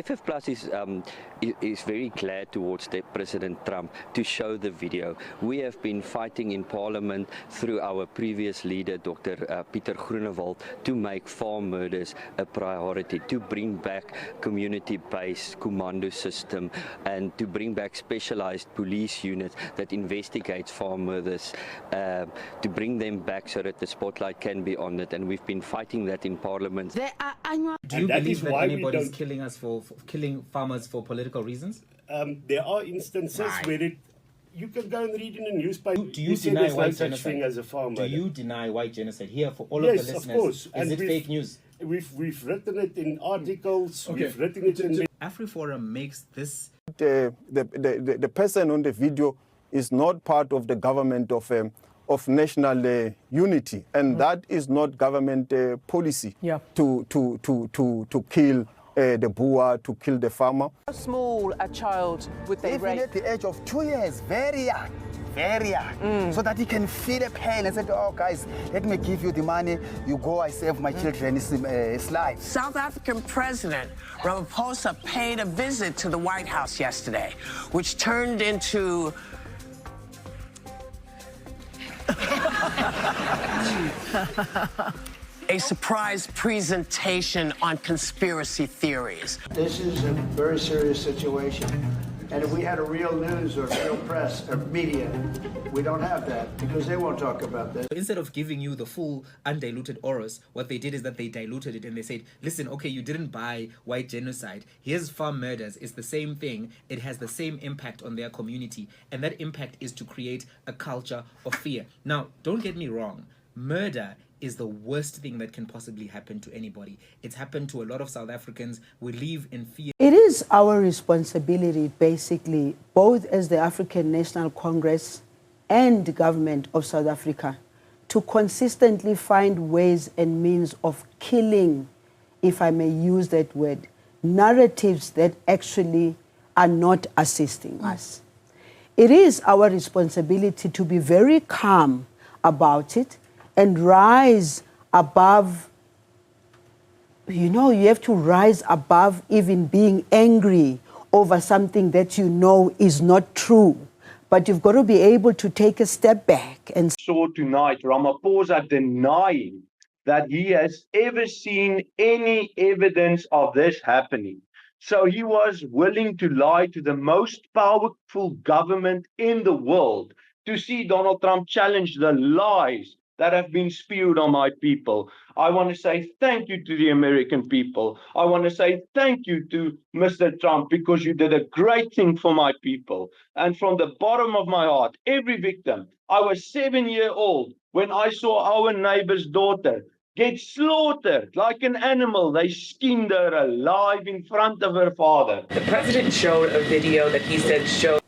FF Plus is very glad towards President Trump to show the video. We have been fighting in Parliament through our previous leader, Dr. Peter Groenewald, to make farm murders a priority, to bring back community-based commando system and to bring back specialized police units that investigates farm murders, to bring them back so that the spotlight can be on it. And we've been fighting that in Parliament. Do you believe that anybody is killing us for killing farmers for political reasons? There are instances where you can go and read in the newspaper. Do you deny white genocide? As a farmer. Do you deny white genocide? Here, for all of the listeners, of course. Is it fake news? We've written it in articles. Okay. We've written it in. AfriForum makes this. The person on the video is not part of the government of national unity, and that is not government policy. Yeah. To kill the Boer, to kill the farmer. How small a child would they rape? Even at the age of 2 years, very young, so that he can feel the pain and say, oh guys, let me give you the money, you go, I save my children's life. South African President Ramaphosa paid a visit to the White House yesterday, which turned into a surprise presentation on conspiracy theories. This is a very serious situation. And if we had a real news or real press or media, we don't have that because they won't talk about this. Instead of giving you the full undiluted Oros, what they did is that they diluted it and they said, listen, okay, you didn't buy white genocide. Here's farm murders. It's the same thing. It has the same impact on their community. And that impact is to create a culture of fear. Now, don't get me wrong. Murder is the worst thing that can possibly happen to anybody. It's happened to a lot of South Africans. We live in fear. It is our responsibility, basically, both as the African National Congress and the government of South Africa, to consistently find ways and means of killing, if I may use that word, narratives that actually are not assisting us. It is our responsibility to be very calm about it and rise above, you know, you have to rise above even being angry over something that you know is not true. But you've got to be able to take a step back and saw tonight Ramaphosa denying that he has ever seen any evidence of this happening. So he was willing to lie to the most powerful government in the world to see Donald Trump challenge the lies that have been spewed on my people. I want to say thank you to the American people. I want to say thank you to Mr. Trump because you did a great thing for my people. And from the bottom of my heart, every victim, I was 7 years old when I saw our neighbor's daughter get slaughtered like an animal. They skinned her alive in front of her father. The president showed a video that he said showed.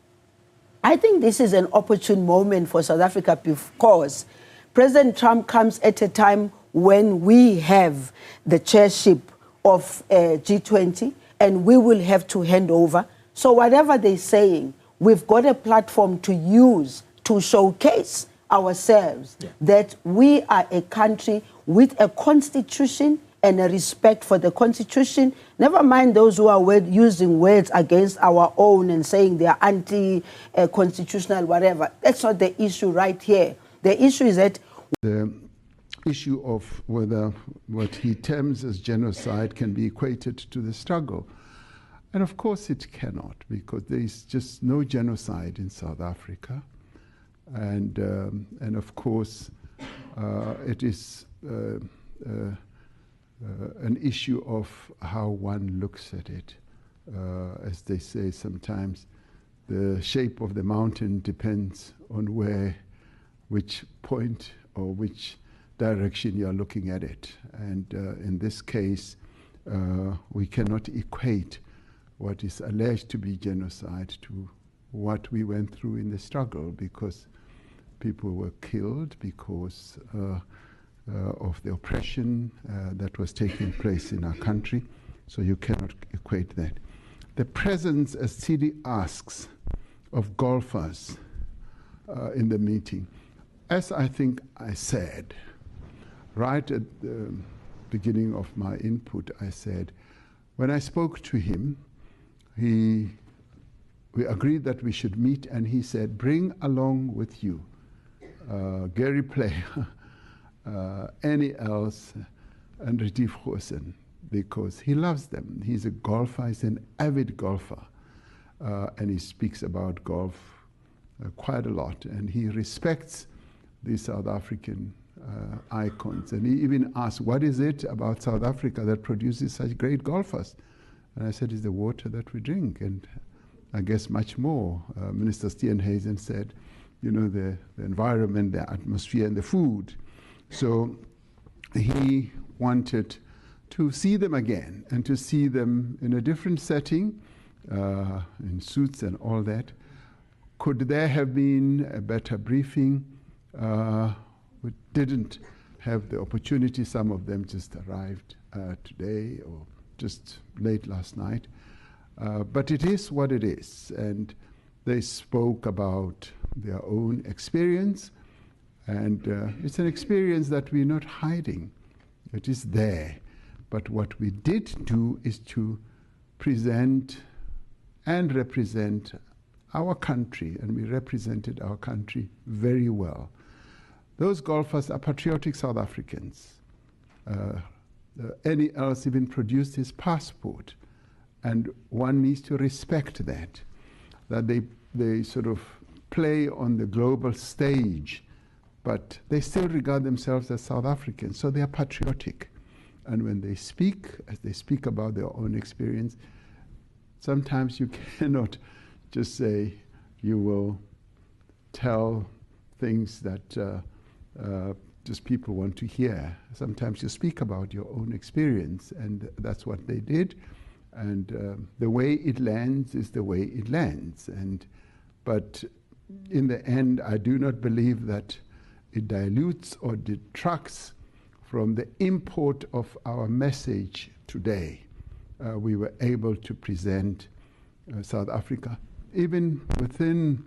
I think this is an opportune moment for South Africa because President Trump comes at a time when we have the chairship of G20 and we will have to hand over. So whatever they're saying, we've got a platform to use to showcase ourselves that we are a country with a constitution and a respect for the constitution. Never mind those who are using words against our own and saying they are anti-constitutional, whatever. That's not the issue right here. The issue is that the issue of whether what he terms as genocide can be equated to the struggle. And of course it cannot, because there is just no genocide in South Africa. And of course it is an issue of how one looks at it. As they say sometimes, the shape of the mountain depends on which point or which direction you are looking at it. And in this case, we cannot equate what is alleged to be genocide to what we went through in the struggle, because people were killed because of the oppression that was taking place in our country. So you cannot equate that. The presence, as Tsidi asks, of golfers in the meeting, as I think I said, right at the beginning of my input, I said, when I spoke to him, we agreed that we should meet, and he said, bring along with you Gary Player, Annie Els, and Retief Goosen, because he loves them. He's a golfer, he's an avid golfer, and he speaks about golf quite a lot, and he respects the South African icons. And he even asked, what is it about South Africa that produces such great golfers? And I said, it's the water that we drink, and I guess much more. Minister Steenhuisen said, you know, the environment, the atmosphere, and the food. So he wanted to see them again, and to see them in a different setting, in suits and all that. Could there have been a better briefing? We didn't have the opportunity. Some of them just arrived today or just late last night. But it is what it is. And they spoke about their own experience. And it's an experience that we're not hiding. It is there. But what we did do is to present and represent our country, and we represented our country very well. Those golfers are patriotic South Africans. Any else even produced his passport, and one needs to respect that they sort of play on the global stage, but they still regard themselves as South Africans, so they are patriotic. And when they speak, as they speak about their own experience, sometimes you cannot just say you will tell things that just people want to hear. Sometimes you speak about your own experience, and that's what they did. And the way it lands is the way it lands. But in the end, I do not believe that it dilutes or detracts from the import of our message today. We were able to present South Africa, even within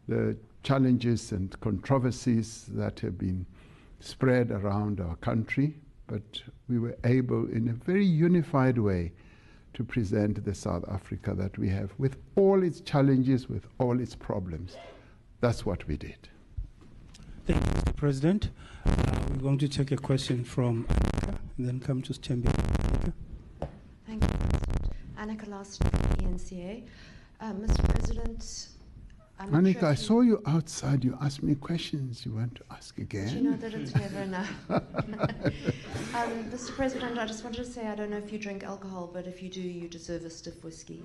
the challenges and controversies that have been spread around our country, but we were able in a very unified way to present the South Africa that we have, with all its challenges, with all its problems. That's what we did. Thank you, Mr. President. We're going to take a question from Annika and then come to Stembi. Thank you, President. Annika Last, ENCA. Mr. President, Annika, I saw you outside. You asked me questions. You want to ask again? Do you know that it's never enough? Mr. President, I just wanted to say I don't know if you drink alcohol, but if you do, you deserve a stiff whiskey.